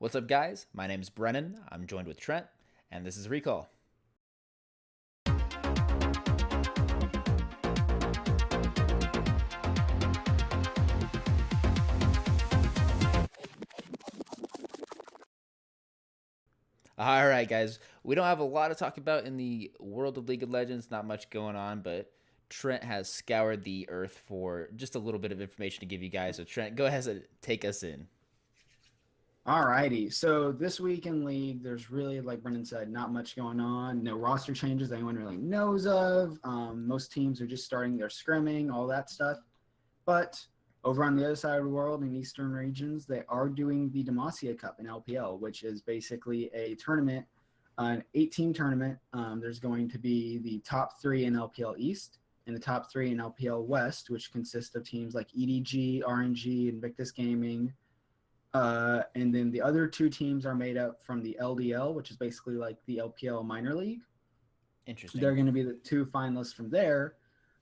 What's up, guys? My name is Brennan. I'm joined with Trent, and this is Recall. All right, guys. We don't have a lot to talk about in the world of League of Legends. Not much going on, but Trent has scoured the earth for just a little bit of information to give you guys. So, Trent, go ahead and take us in. Alrighty, so this week in League, there's really, like Brendan said, not much going on. No roster changes anyone really knows of. Most teams are just starting their scrimming, all that stuff. But over on the other side of the world, in Eastern regions, they are doing the Demacia Cup in LPL, which is basically a tournament, an 8-team tournament. There's going to be the top 3 in LPL East and the top 3 in LPL West, which consist of teams like EDG, RNG, Invictus Gaming. And then the other 2 teams are made up from the LDL, which is basically like the LPL minor league. Interesting. They're going to be the 2 finalists from there.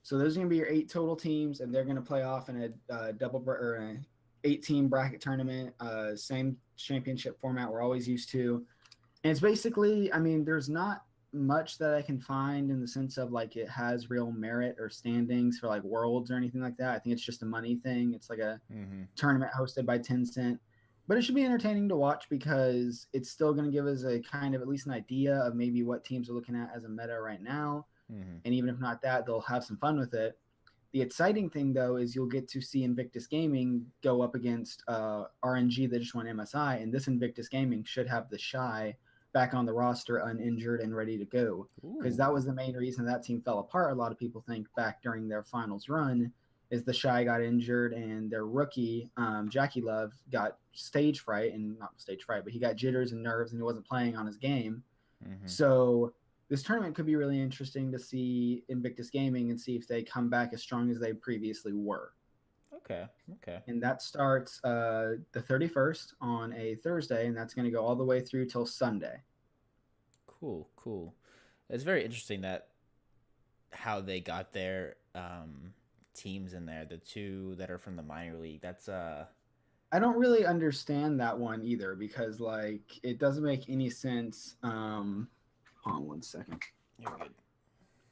So those are going to be your 8 total teams, and they're going to play off in a or an 8-team bracket tournament, same championship format we're always used to. And it's basically, I mean, there's not much that I can find in the sense of like it has real merit or standings for like worlds or anything like that. I think it's just a money thing. It's like a tournament hosted by Tencent. But it should be entertaining to watch because it's still going to give us a kind of at least an idea of maybe what teams are looking at as a meta right now. And even if not that, they'll have some fun with it. The exciting thing, though, is you'll get to see Invictus Gaming go up against RNG that just won MSI. And this Invictus Gaming should have the Shy back on the roster uninjured and ready to go. Because that was the main reason that team fell apart, a lot of people think, back during their finals run. Is the Shy got injured and their rookie, Jackie Love, got stage fright, and not stage fright, but he got jitters and nerves and he wasn't playing on his game. So this tournament could be really interesting to see Invictus Gaming and see if they come back as strong as they previously were. Okay. And that starts the 31st on a Thursday, and that's going to go all the way through till Sunday. Cool. It's very interesting that how they got their teams in there, the 2 that are from the minor league. That's I don't really understand that one either because like it doesn't make any sense. Hold on one second. You're good.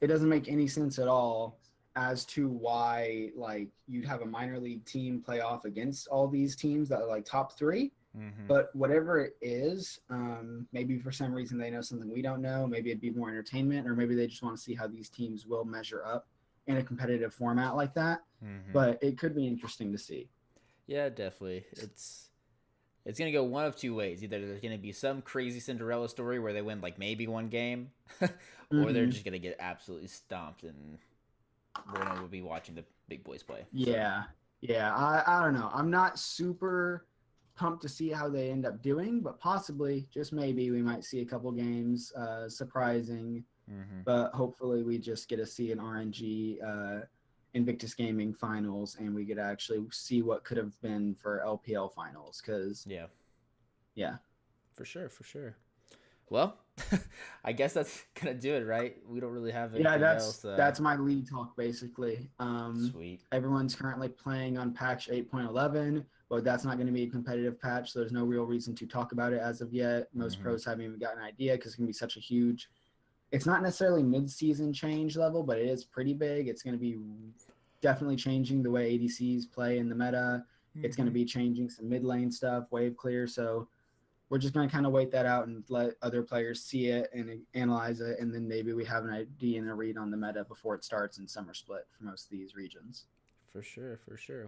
It doesn't make any sense at all as to why like you'd have a minor league team play off against all these teams that are like top 3. But whatever it is, maybe for some reason they know something we don't know. Maybe it'd be more entertainment, or maybe they just want to see how these teams will measure up in a competitive format like that. But it could be interesting to see. Yeah, definitely. It's gonna go one of 2 ways. Either there's gonna be some crazy Cinderella story where they win like maybe 1 game, or they're just gonna get absolutely stomped, and we'll be watching the big boys play. Yeah, I don't know. I'm not super pumped to see how they end up doing, but possibly, just maybe, we might see a couple games surprising. But hopefully we just get to see an RNG Invictus Gaming finals, and we get to actually see what could have been for LPL finals. Because yeah, for sure. Well, I guess that's gonna do it, right? We don't really have anything else. That's my league talk basically. Sweet. Everyone's currently playing on patch 8.11, but that's not going to be a competitive patch, so there's no real reason to talk about it as of yet. Most pros haven't even got an idea because it's going to be such a huge. It's not necessarily mid-season change level, but it is pretty big. It's going to be definitely changing the way ADCs play in the meta. It's going to be changing some mid lane stuff, wave clear. So we're just going to kind of wait that out and let other players see it and analyze it, and then maybe we have an idea and a read on the meta before it starts in summer split for most of these regions. For sure.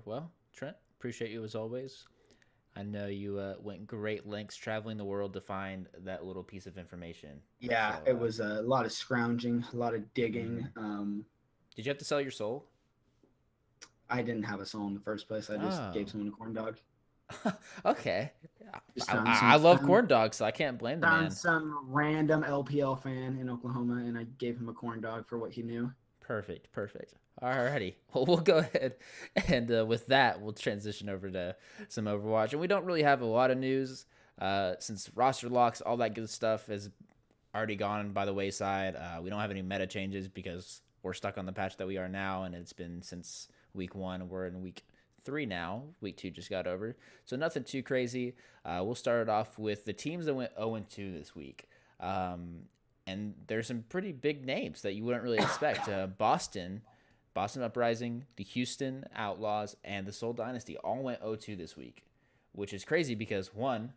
Well, Trent, appreciate you as always. I know you went great lengths traveling the world to find that little piece of information. Yeah, so, it was a lot of scrounging, a lot of digging. Did you have to sell your soul? I didn't have a soul in the first place. I just gave someone a corn dog. Okay. I love corn dogs, so I can't blame the man. Found some random LPL fan in Oklahoma, and I gave him a corn dog for what he knew. Perfect. Alrighty. Well, we'll go ahead and with that, we'll transition over to some Overwatch. And we don't really have a lot of news since roster locks, all that good stuff has already gone by the wayside. We don't have any meta changes because we're stuck on the patch that we are now, and it's been since week 1. We're in week 3 now. Week 2 just got over. So nothing too crazy. We'll start it off with the teams that went 0-2 this week. And there's some pretty big names that you wouldn't really expect. Boston Uprising, the Houston Outlaws, and the Seoul Dynasty all went 0-2 this week, which is crazy because, one,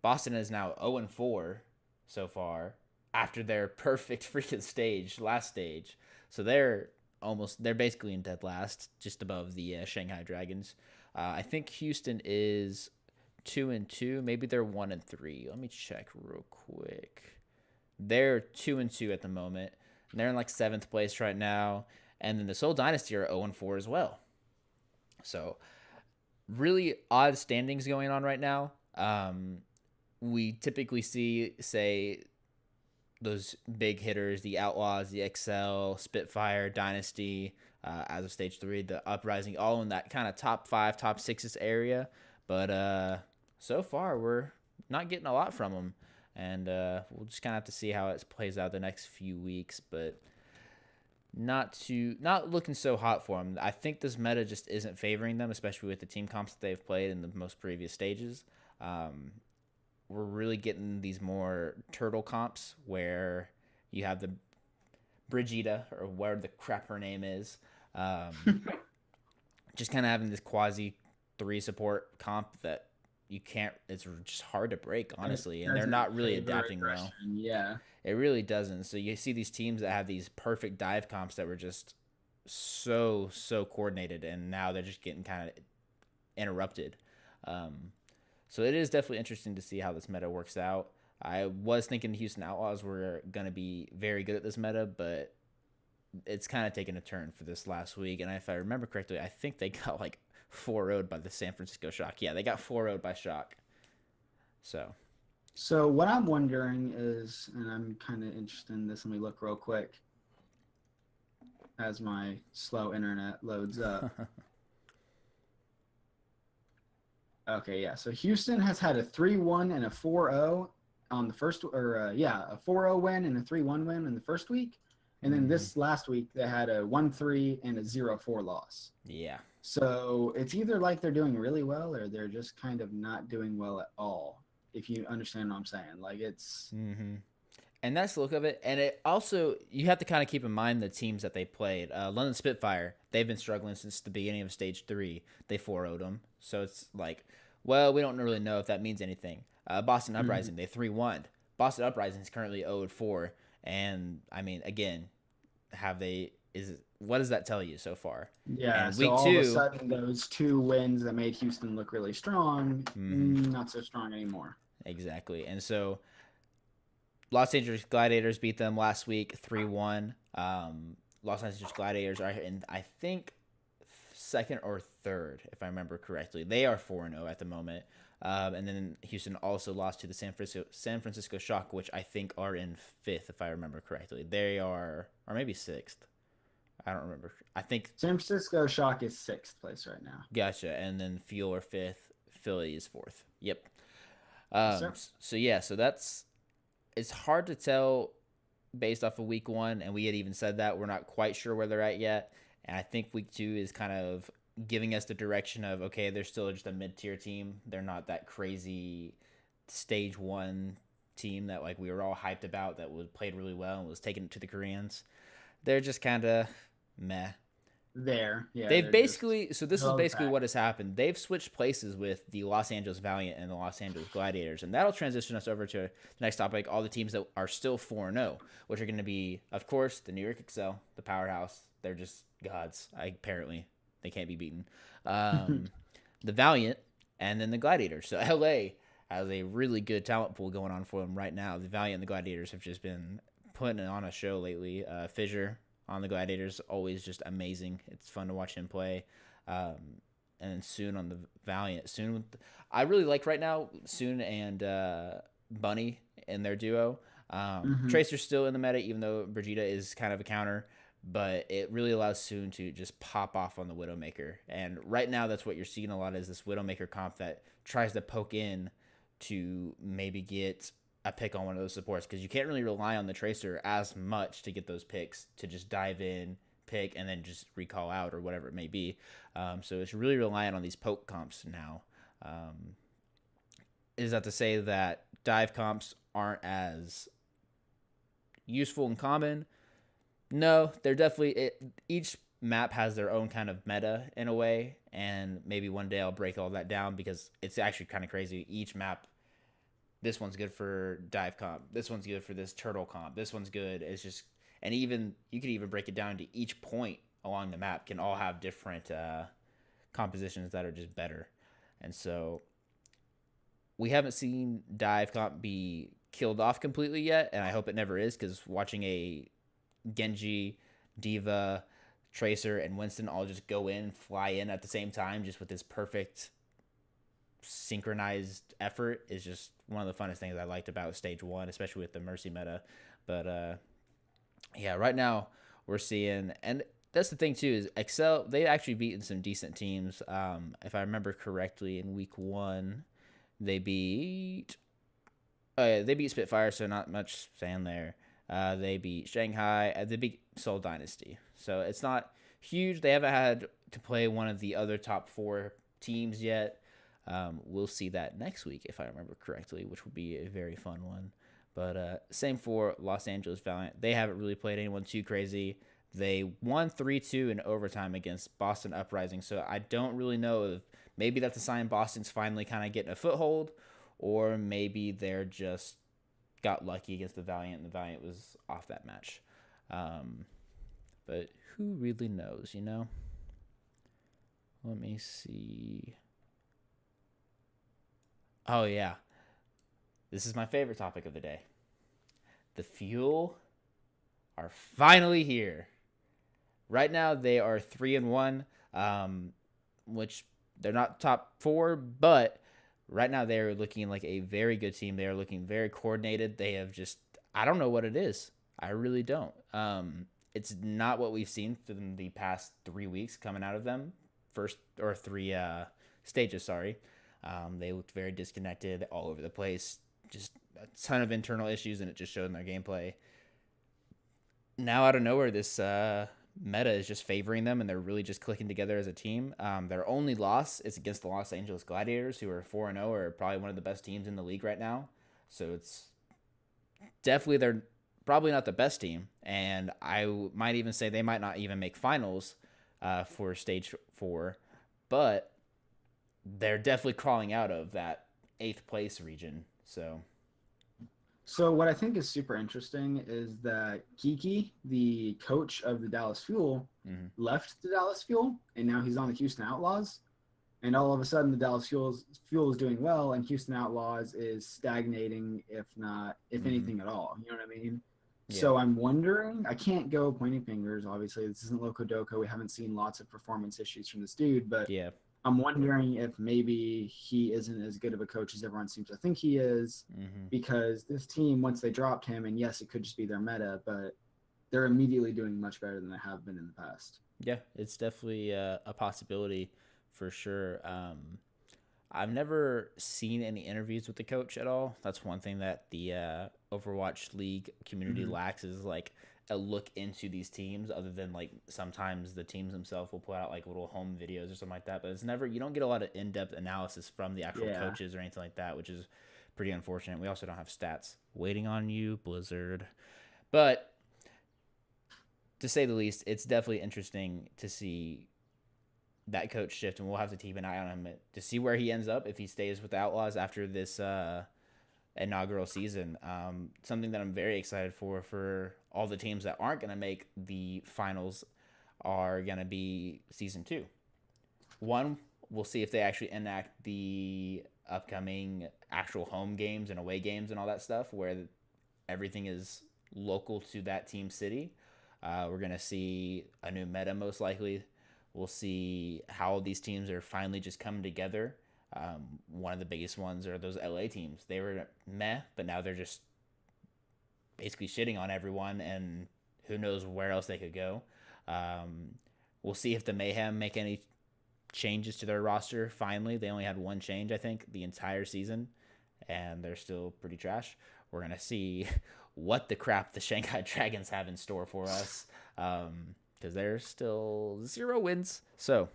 Boston is now 0-4 so far after their perfect freaking last stage. So they're basically in dead last, just above the Shanghai Dragons. I think Houston is 2-2. Maybe they're 1-3. Let me check real quick. They're 2-2 at the moment. They're in like 7th place right now. And then the Seoul Dynasty are 0-4 as well. So really odd standings going on right now. We typically see, say, those big hitters, the Outlaws, the XL, Spitfire, Dynasty, as of stage 3, the Uprising, all in that kind of top 5, top 6 area. But so far, we're not getting a lot from them. And we'll just kind of have to see how it plays out the next few weeks. But not looking so hot for them. I think this meta just isn't favoring them, especially with the team comps that they've played in the most previous stages. We're really getting these more turtle comps where you have the Brigida, or whatever the crap her name is, just kind of having this quasi 3 support comp that you can't. It's just hard to break, honestly, and they're not really adapting well. Yeah, it really doesn't. So you see these teams that have these perfect dive comps that were just so coordinated, and now they're just getting kind of interrupted. So it is definitely interesting to see how this meta works out. I was thinking the Houston Outlaws were going to be very good at this meta, but it's kind of taken a turn for this last week. And if I remember correctly, I think they got like 4-0'd by the San Francisco Shock. Yeah, they got 4-0'd by Shock. So what I'm wondering is, and I'm kind of interested in this, let me look real quick as my slow internet loads up. Okay, yeah. So Houston has had a 3-1 and a 4-0 on the first, a 4-0 win and a 3-1 win in the first week. And then this last week, they had a 1-3 and a 0-4 loss. Yeah. So it's either like they're doing really well or they're just kind of not doing well at all, if you understand what I'm saying. Like, it's... And that's the look of it. And it also, you have to kind of keep in mind the teams that they played. London Spitfire, they've been struggling since the beginning of Stage 3. They 4-0'd them. So it's like, well, we don't really know if that means anything. Boston Uprising, they 3-1'd. Boston Uprising is currently 0-4. And, I mean, again, what does that tell you so far? Yeah, and so all of a sudden, those 2 wins that made Houston look really strong, not so strong anymore. Exactly. And so Los Angeles Gladiators beat them last week 3-1. Los Angeles Gladiators are in, I think, 2nd or 3rd, if I remember correctly. They are 4-0 at the moment. And then Houston also lost to the San Francisco Shock, which I think are in 5th, if I remember correctly. They are, or maybe 6th. I don't remember. I think San Francisco Shock is 6th place right now. Gotcha. And then Fuel are 5th. Philly is 4th. Yep. So that's, it's hard to tell based off of week 1, and we had even said that we're not quite sure where they're at yet. And I think week 2 is kind of giving us the direction of, okay, they're still just a mid-tier team. They're not that crazy stage 1 team that like we were all hyped about that played really well and was taking it to the Koreans. They're just kind of meh. They've basically, so this is basically what has happened. They've switched places with the Los Angeles Valiant and the Los Angeles Gladiators, and that'll transition us over to the next topic, all the teams that are still 4-0, which are going to be, of course, the New York XL, the powerhouse. They're just gods. Apparently, they can't be beaten. The Valiant, and then the Gladiators. So LA has a really good talent pool going on for them right now. The Valiant and the Gladiators have just been putting on a show lately. Fissure on the Gladiators, always just amazing. It's fun to watch him play. And then Soon on the Valiant. I really like right now Soon and Bunny in their duo. Tracer's still in the meta, even though Brigida is kind of a counter. But it really allows Soon to just pop off on the Widowmaker. And right now, that's what you're seeing a lot is this Widowmaker comp that tries to poke in to maybe get a pick on one of those supports, because you can't really rely on the Tracer as much to get those picks, to just dive in, pick and then just recall out or whatever it may be. So it's really reliant on these poke comps now. Is that to say that dive comps aren't as useful and common? No, they're definitely each map has their own kind of meta in a way, and maybe one day I'll break all that down because it's actually kind of crazy. Each map, this one's good for dive comp, this one's good for this turtle comp, this one's good. It's just, and even you could even break it down to each point along the map can all have different compositions that are just better. And so we haven't seen dive comp be killed off completely yet, and I hope it never is, because watching a Genji, Diva, Tracer, and Winston all just go in, fly in at the same time, just with this perfect synchronized effort, is just one of the funnest things I liked about stage one, especially with the Mercy meta. But yeah, right now we're seeing, and that's the thing too, is Excel, they actually beaten some decent teams. If I remember correctly, in week one, they beat Spitfire, so not much saying there. They beat Shanghai. They beat Seoul Dynasty. So it's not huge. They haven't had to play one of the other top 4 teams yet. We'll see that next week, if I remember correctly, which will be a very fun one. But same for Los Angeles Valiant. They haven't really played anyone too crazy. They won 3-2 in overtime against Boston Uprising. So I don't really know if maybe that's a sign Boston's finally kind of getting a foothold, or maybe they're just got lucky against the Valiant, and the Valiant was off that match. But who really knows, you know? Let me see. Oh, yeah. This is my favorite topic of the day. The Fuel are finally here. Right now, they are 3-1, which they're not top 4, but right now they're looking like a very good team. They are looking very coordinated. They have just, I don't know what it is. I really don't. It's not what we've seen from the past 3 weeks coming out of them. First, or 3 stages, sorry. They looked very disconnected, all over the place. Just a ton of internal issues, and it just showed in their gameplay. Now, out of nowhere, this meta is just favoring them, and they're really just clicking together as a team. Their only loss is against the Los Angeles Gladiators, who are 4-0, are probably one of the best teams in the league right now. So it's definitely, they're probably not the best team, and I might even say they might not even make finals for stage 4, but they're definitely crawling out of that 8th place region. So what I think is super interesting is that Kiki, the coach of the Dallas Fuel, left the Dallas Fuel, and now he's on the Houston Outlaws. And all of a sudden, the Dallas Fuel is doing well, and Houston Outlaws is stagnating, if anything at all. You know what I mean? Yeah. So I'm wondering, I can't go pointing fingers. Obviously, this isn't Loco Doco. We haven't seen lots of performance issues from this dude, but yeah. I'm wondering if maybe he isn't as good of a coach as everyone seems to think he is, because this team, once they dropped him, and yes, it could just be their meta, but they're immediately doing much better than they have been in the past. Yeah, it's definitely a possibility for sure. I've never seen any interviews with the coach at all. That's one thing that the Overwatch League community lacks, is like a look into these teams, other than like sometimes the teams themselves will put out like little home videos or something like that, but it's never, you don't get a lot of in-depth analysis from the actual coaches or anything like that, which is pretty unfortunate. We also don't have stats. Waiting on you, Blizzard. But to say the least, it's definitely interesting to see that coach shift, and we'll have to keep an eye on him to see where he ends up, if he stays with the Outlaws after this inaugural season. Something that I'm very excited for all the teams that aren't going to make the finals are going to be season 2. One, we'll see if they actually enact the upcoming actual home games and away games and all that stuff, where everything is local to that team city. We're going to see a new meta, most likely. We'll see how these teams are finally just coming together. One of the biggest ones are those LA teams. They were meh, but now they're just basically shitting on everyone, and who knows where else they could go. We'll see if the Mayhem make any changes to their roster. Finally, they only had one change, I think, the entire season, and they're still pretty trash. We're going to see what the crap the Shanghai Dragons have in store for us. because they're still 0 wins. So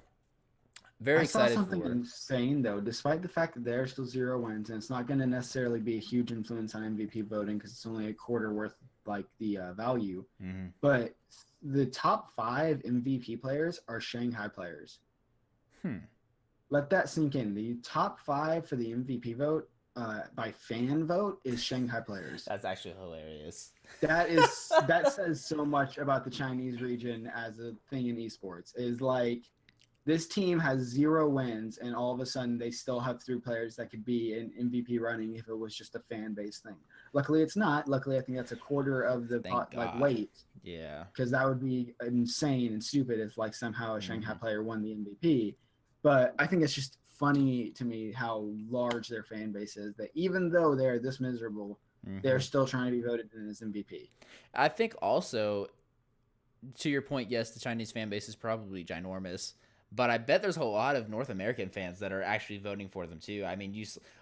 I very saw excited something for. insane though. Despite the fact that they're still 0 wins, and it's not going to necessarily be a huge influence on MVP voting because it's only a quarter worth like the value. Mhm. But the top 5 MVP players are Shanghai players. Hmm. Let that sink in. The top 5 for the MVP vote by fan vote is Shanghai players. That's actually hilarious. That says so much about the Chinese region as a thing in esports. Is like this team has 0 wins, and all of a sudden they still have 3 players that could be in MVP running if it was just a fan based thing. Luckily, it's not. Luckily, I think that's a quarter of the Thank God. weight, Yeah. because that would be insane and stupid if like somehow a Shanghai Mhm. player won the MVP. But I think it's just funny to me how large their fan base is. That even though they're this miserable, they're Mhm. still trying to be voted in as MVP. I think also, to your point, yes, the Chinese fan base is probably ginormous, but I bet there's a lot of North American fans that are actually voting for them too. I mean,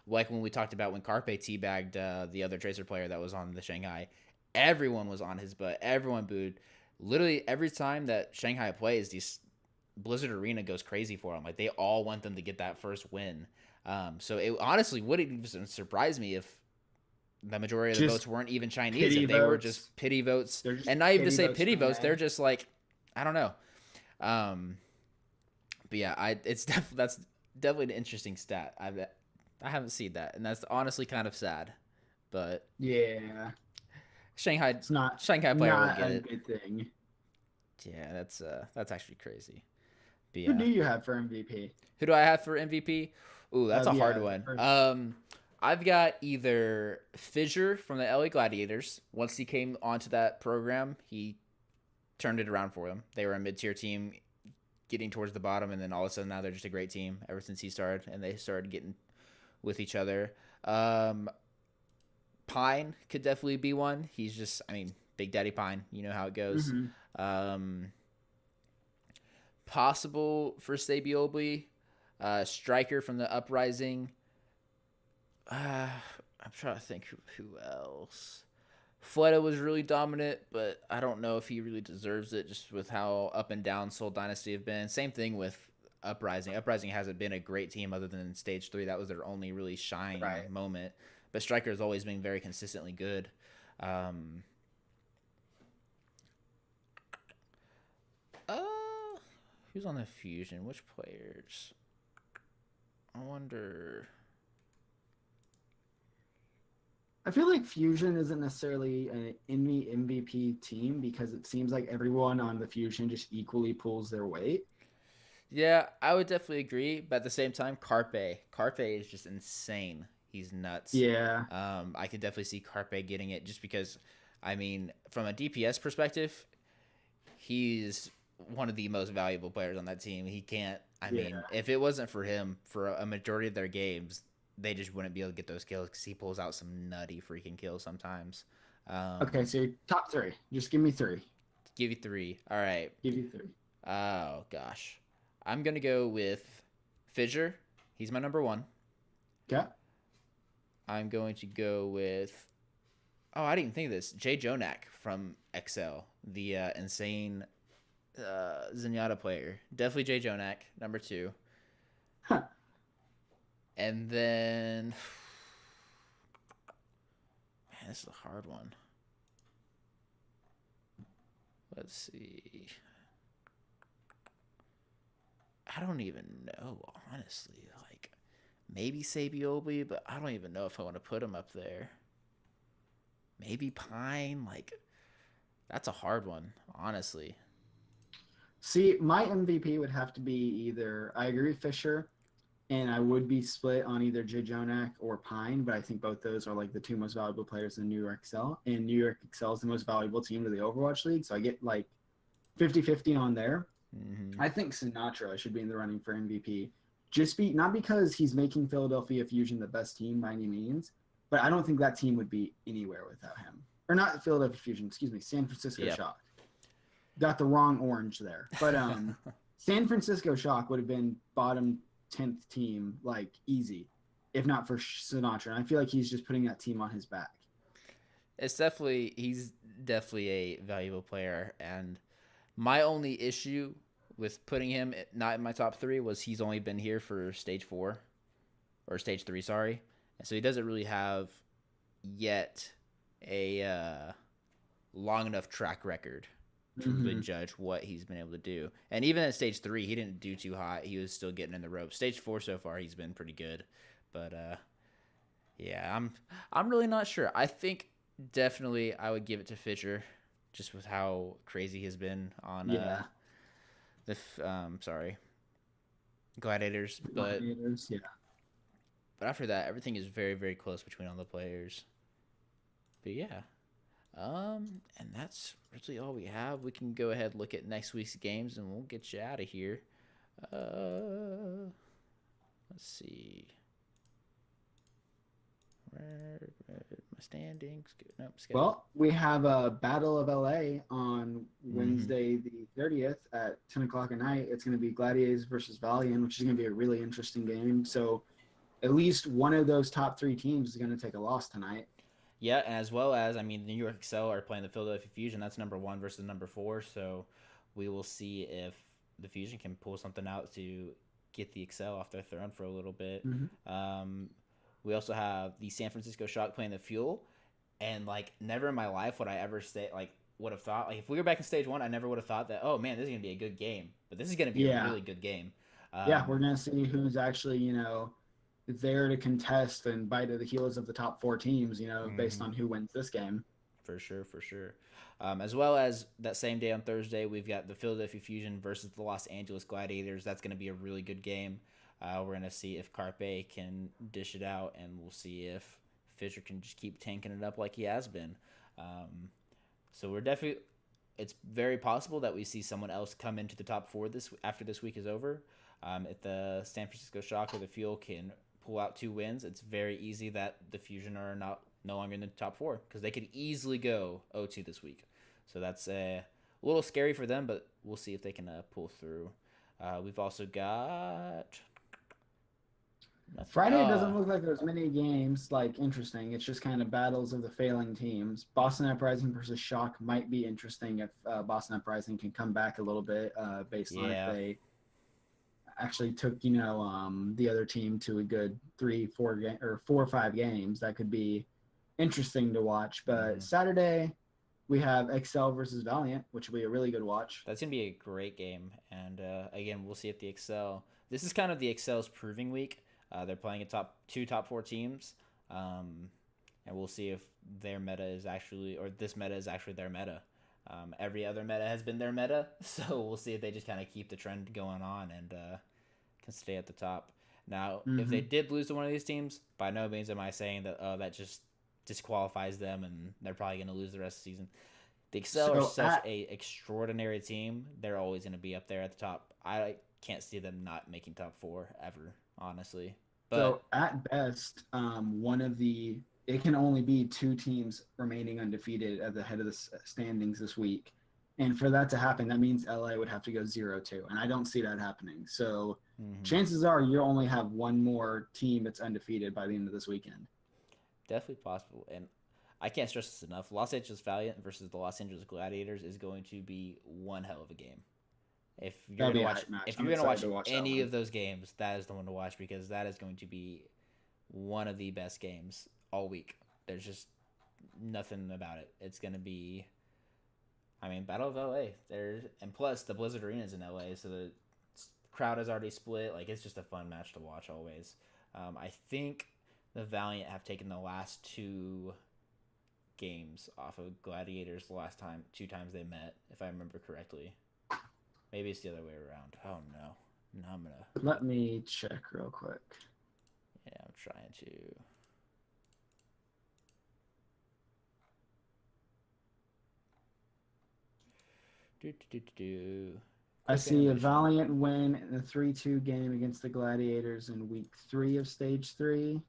like when we talked about when Carpe teabagged the other Tracer player that was on the Shanghai, everyone was on his butt. Everyone booed. Literally every time that Shanghai plays, these Blizzard Arena goes crazy for them. Like they all want them to get that first win. So it honestly wouldn't even surprise me if the majority of the votes Just weren't even Chinese, pity if they were votes. just pity votes, They're just and not even to pity say votes pity for votes, they're May. just like, I don't know. Um, but yeah, that's definitely an interesting stat. I haven't seen that, and that's honestly kind of sad. But Yeah, Shanghai it's not Shanghai player will not get a it. good thing. Yeah, that's actually crazy. But Who yeah, do you have for MVP? who do I have for MVP? Ooh, that's a hard Yeah, the one. first. I've got either Fissure from the LA Gladiators. Once he came onto that program, he turned it around for them. They were a mid-tier team getting towards the bottom, and then all of a sudden now they're just a great team ever since he started, and they started getting with each other. Um, Pine could definitely be one. He's just, I mean, Big Daddy Pine. You know how it goes. Mm-hmm. Um, Possible for Sabiobli, Striker from the Uprising. I'm trying to think who else. Fleta was really dominant, but I don't know if he really deserves it just with how up and down Soul Dynasty have been. Same thing with Uprising. Uprising hasn't been a great team other than Stage 3. That was their only really shine Right. moment. But Striker has always been very consistently good. Um, uh, who's on the Fusion? Which players? I wonder. I feel like Fusion isn't necessarily an MVP team because it seems like everyone on the Fusion just equally pulls their weight. Yeah, I would definitely agree, but at the same time, Carpe is just insane. He's nuts. Yeah. I could definitely see Carpe getting it just because, I mean, from a DPS perspective, he's one of the most valuable players on that team. He can't. I Yeah. mean, if it wasn't for him, for a majority of their games, they just wouldn't be able to get those kills because he pulls out some nutty freaking kills sometimes. Okay, so your top 3. Just give me 3. Give you three. All right. Give you 3. Oh gosh, I'm gonna go with Fissure. He's my number one. Okay. I'm going to go with. Oh, I didn't even think of this. Jay Jonak from XL, the insane Zenyatta player. Definitely Jay Jonak, number 2. Huh. And then, man, this is a hard one. Let's see. I don't even know, honestly. Like, maybe Sabiobli, but I don't even know if I want to put him up there. Maybe Pine. Like, that's a hard one, honestly. See, my MVP would have to be either I agree with Fisher, and I would be split on either J. Jonak or Pine, but I think both those are like the 2 most valuable players in New York Excel. And New York Excel is the most valuable team to the Overwatch League, so I get like 50-50 on there. Mm-hmm. I think Sinatra should be in the running for MVP. Not because he's making Philadelphia Fusion the best team by any means, but I don't think that team would be anywhere without him. Or not Philadelphia Fusion, excuse me, San Francisco Shock. Got the wrong orange there. But San Francisco Shock would have been bottom 10th team, like easy, if not for Sinatra. And I feel like he's just putting that team on his back. He's definitely a valuable player, and My only issue with putting him not in my top three was he's only been here for stage four or stage three, sorry, and so he doesn't really have yet a long enough track record to really Hmm. judge what he's been able to do. And even at stage three, he didn't do too hot. He was still getting in the ropes. Stage four so far, he's been pretty good, but yeah, I'm really not sure. I think definitely I would give it to Fisher, just with how crazy he's been on Yeah, sorry, Gladiators. the But Gladiators. Yeah. after that, everything is very very close between all the players. But yeah, and that's really all we have. We can go ahead and look at next week's games, and we'll get you out of here. Uh, let's see. Where my standings? Nope, schedule. Well, we have a Battle of LA on Mm-hmm. Wednesday the 30th at 10 o'clock at night. It's going to be Gladiators versus Valiant, which is going to be a really interesting game. So at least one of those top three teams is going to take a loss tonight. Yeah, as well as I mean, the New York Excel are playing the Philadelphia Fusion. That's number one versus number four. So we will see if the Fusion can pull something out to get the Excel off their throne for a little bit. Mm-hmm. Um, we also have the San Francisco Shock playing the Fuel, and like never in my life would I ever say like would have thought like if we were back in stage one, I never would have thought that oh man, this is gonna be a good game. But this is gonna be a Yeah. really good game. Yeah. We're Um, going to see who's actually, there to contest and bite at the heels of the top four teams, based mhm. on who wins this game. For sure, for sure. As well as that same day on Thursday, we've got the Philadelphia Fusion versus the Los Angeles Gladiators. That's going to be a really good game. We're going to see if Carpe can dish it out, and we'll see if Fisher can just keep tanking it up like he has been. Um, so we're definitely. It's very possible that we see someone else come into the top four this after this week is over. If the San Francisco Shock or the Fuel can pull out two wins, it's very easy that the Fusion are not no longer in the top four because they could easily go 0-2 this week. So that's a little scary for them, but we'll see if they can pull through. We've also got nothing. Friday doesn't look like there's many games like interesting. It's just kind of battles of the failing teams. Boston Uprising versus Shock might be interesting if Boston Uprising can come back a little bit based on if Yeah. they actually took the other team to a good 4 or 5 games. That could be interesting to watch. But Mm-hmm. Saturday we have Excel versus Valiant, which will be a really good watch. That's gonna be a great game, and again, we'll see if the Excel. This is kind of the Excel's proving week. They're playing a top four teams, um, and we'll see if their meta is actually, or this meta is actually their meta. Every other meta has been their meta, so we'll see if they just kind of keep the trend going on and can stay at the top. Now, if they Mm-hmm. did lose to one of these teams, by no means am I saying that that just disqualifies them and they're probably going to lose the rest of the season. The Excel are So such a extraordinary team. They're always going to be up there at the top. I can't see them not making top four ever, honestly. So But at best, one of the it can only be two teams remaining undefeated at the head of the standings this week, and for that to happen, that means LA would have to go 0-2, and I don't see that happening. So mm-hmm, chances are you only have one more team that's undefeated by the end of this weekend. definitely possible. And I can't stress this enough. Los Angeles Valiant versus the Los Angeles Gladiators is going to be one hell of a game. If you're That'll gonna be a watch, hype match. if I'm you're gonna excited watch to watch that any one. of those games, that is the one to watch because that is going to be one of the best games all week. There's just nothing about it. It's gonna be. I mean, Battle of LA. There's and plus the Blizzard Arena is in LA, so the crowd is already split. Like it's just a fun match to watch always. I think the Valiant have taken the last two games off of Gladiators the last time two times they met, if I remember correctly. Maybe it's the other way around. Oh no. No, I'm gonna. Let me check real quick. Yeah, I'm trying to. Do do do do do. I Quick see a animation. Valiant win in the 3-2 game against the Gladiators in week 3 of stage 3.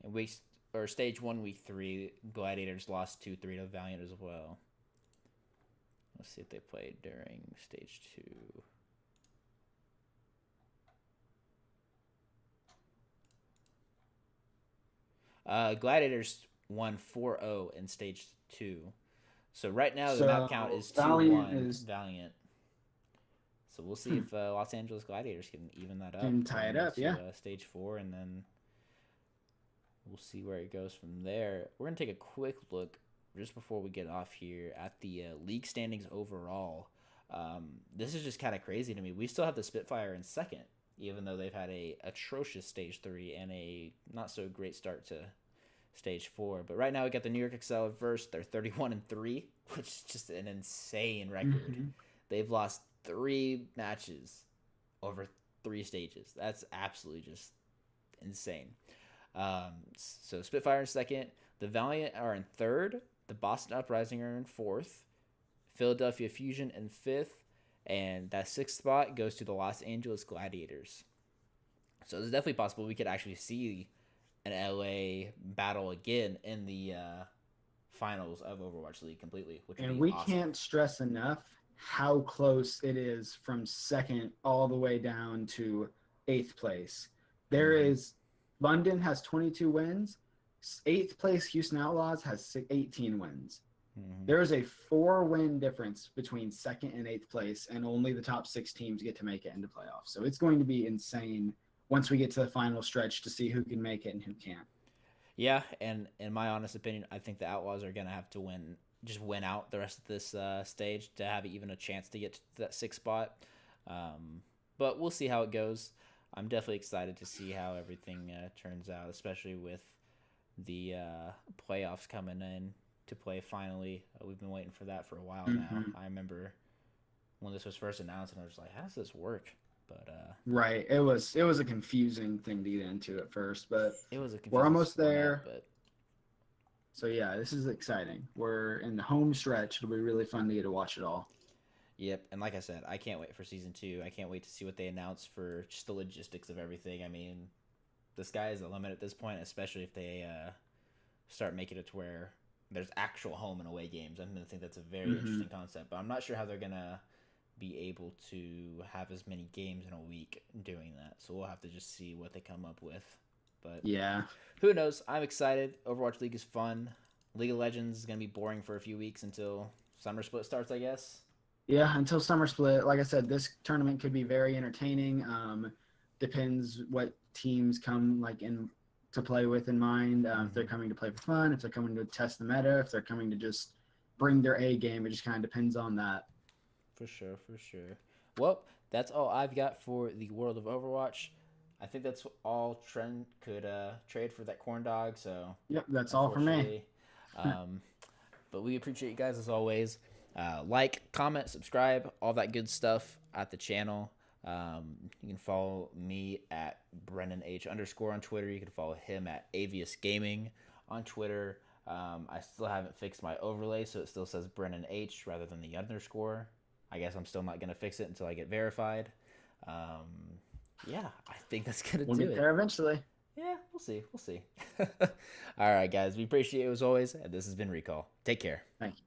In weeks or stage one, week three, Gladiators lost 2-3 to Valiant as well. Let's see if they played during stage two. Gladiators won 4-0 in stage two. So right now the map count So is Valiant 2-1 is Valiant. So we'll see if Los Angeles Gladiators can even that up can tie going it up. into Yeah. stage 4, and then we'll see where it goes from there. We're gonna take a quick look just before we get off here at the league standings overall. This is just kind of crazy to me. We still have the Spitfire in second, even though they've had a atrocious stage 3 and a not so great start to stage 4. But right now we got the New York Excel first. They're 31-3, which is just an insane record. Mm-hmm. They've lost 3 matches over 3 stages. That's absolutely just insane. So Spitfire in second. The Valiant are in third. The Boston Uprising are in fourth. Philadelphia Fusion in fifth. And that 6th spot goes to the Los Angeles Gladiators. So it's definitely possible we could actually see an LA battle again in the finals of Overwatch League completely, which would And be we awesome. can't stress enough how close it is from second all the way down to 8th place. There is London has 22 wins. 8th place Houston Outlaws has 18 wins. There is a 4-win difference between second and 8th place, and only the top 6 teams get to make it into playoffs. So it's going to be insane once we get to the final stretch to see who can make it and who can't. Yeah, and in my honest opinion, I think the Outlaws are gonna have to win out the rest of this stage to have even a chance to get to that 6th spot. But we'll see how it goes. I'm definitely excited to see how everything turns out, especially with the playoffs coming in to play finally. We've been waiting for that for a while now. I remember when this was first announced, and I was like, "How does this work?" But right, it was a confusing thing to get into at first, but it was a we're almost format, there. But so yeah, this is exciting. We're in the home stretch. It'll be really fun to get to watch it all. Yep, and like I said, I can't wait for season 2. I can't wait to see what they announce for just the logistics of everything. I mean, the sky is the limit at this point, especially if they start making it to where there's actual home and away games. I'm gonna think that's a very interesting concept, but I'm not sure how they're gonna be able to have as many games in a week doing that. So we'll have to just see what they come up with. But yeah, who knows? I'm excited. Overwatch League is fun. League of Legends is gonna be boring for a few weeks until Summer Split starts, I guess. Yeah, until summer split. Like I said, this tournament could be very entertaining. Depends what teams come like in to play with in mind. If they're coming to play for fun, if they're coming to test the meta, if they're coming to just bring their A game. It just kind of depends on that. For sure, for sure. Well, that's all I've got for the world of Overwatch. I think that's all Trent could trade for that corn dog. So Yep, that's all for me. But we appreciate you guys as always. Like, comment, subscribe, all that good stuff at the channel. You can follow me at BrennanH_ on Twitter. You can follow him at Avius Gaming on Twitter. I still haven't fixed my overlay, so it still says Brennan H rather than the underscore. I guess I'm still not going to fix it until I get verified. Yeah, I think that's going to do it. We'll get there eventually. Yeah, we'll see. All right, guys. We appreciate it as always. And this has been Recall. Take care. Thank you.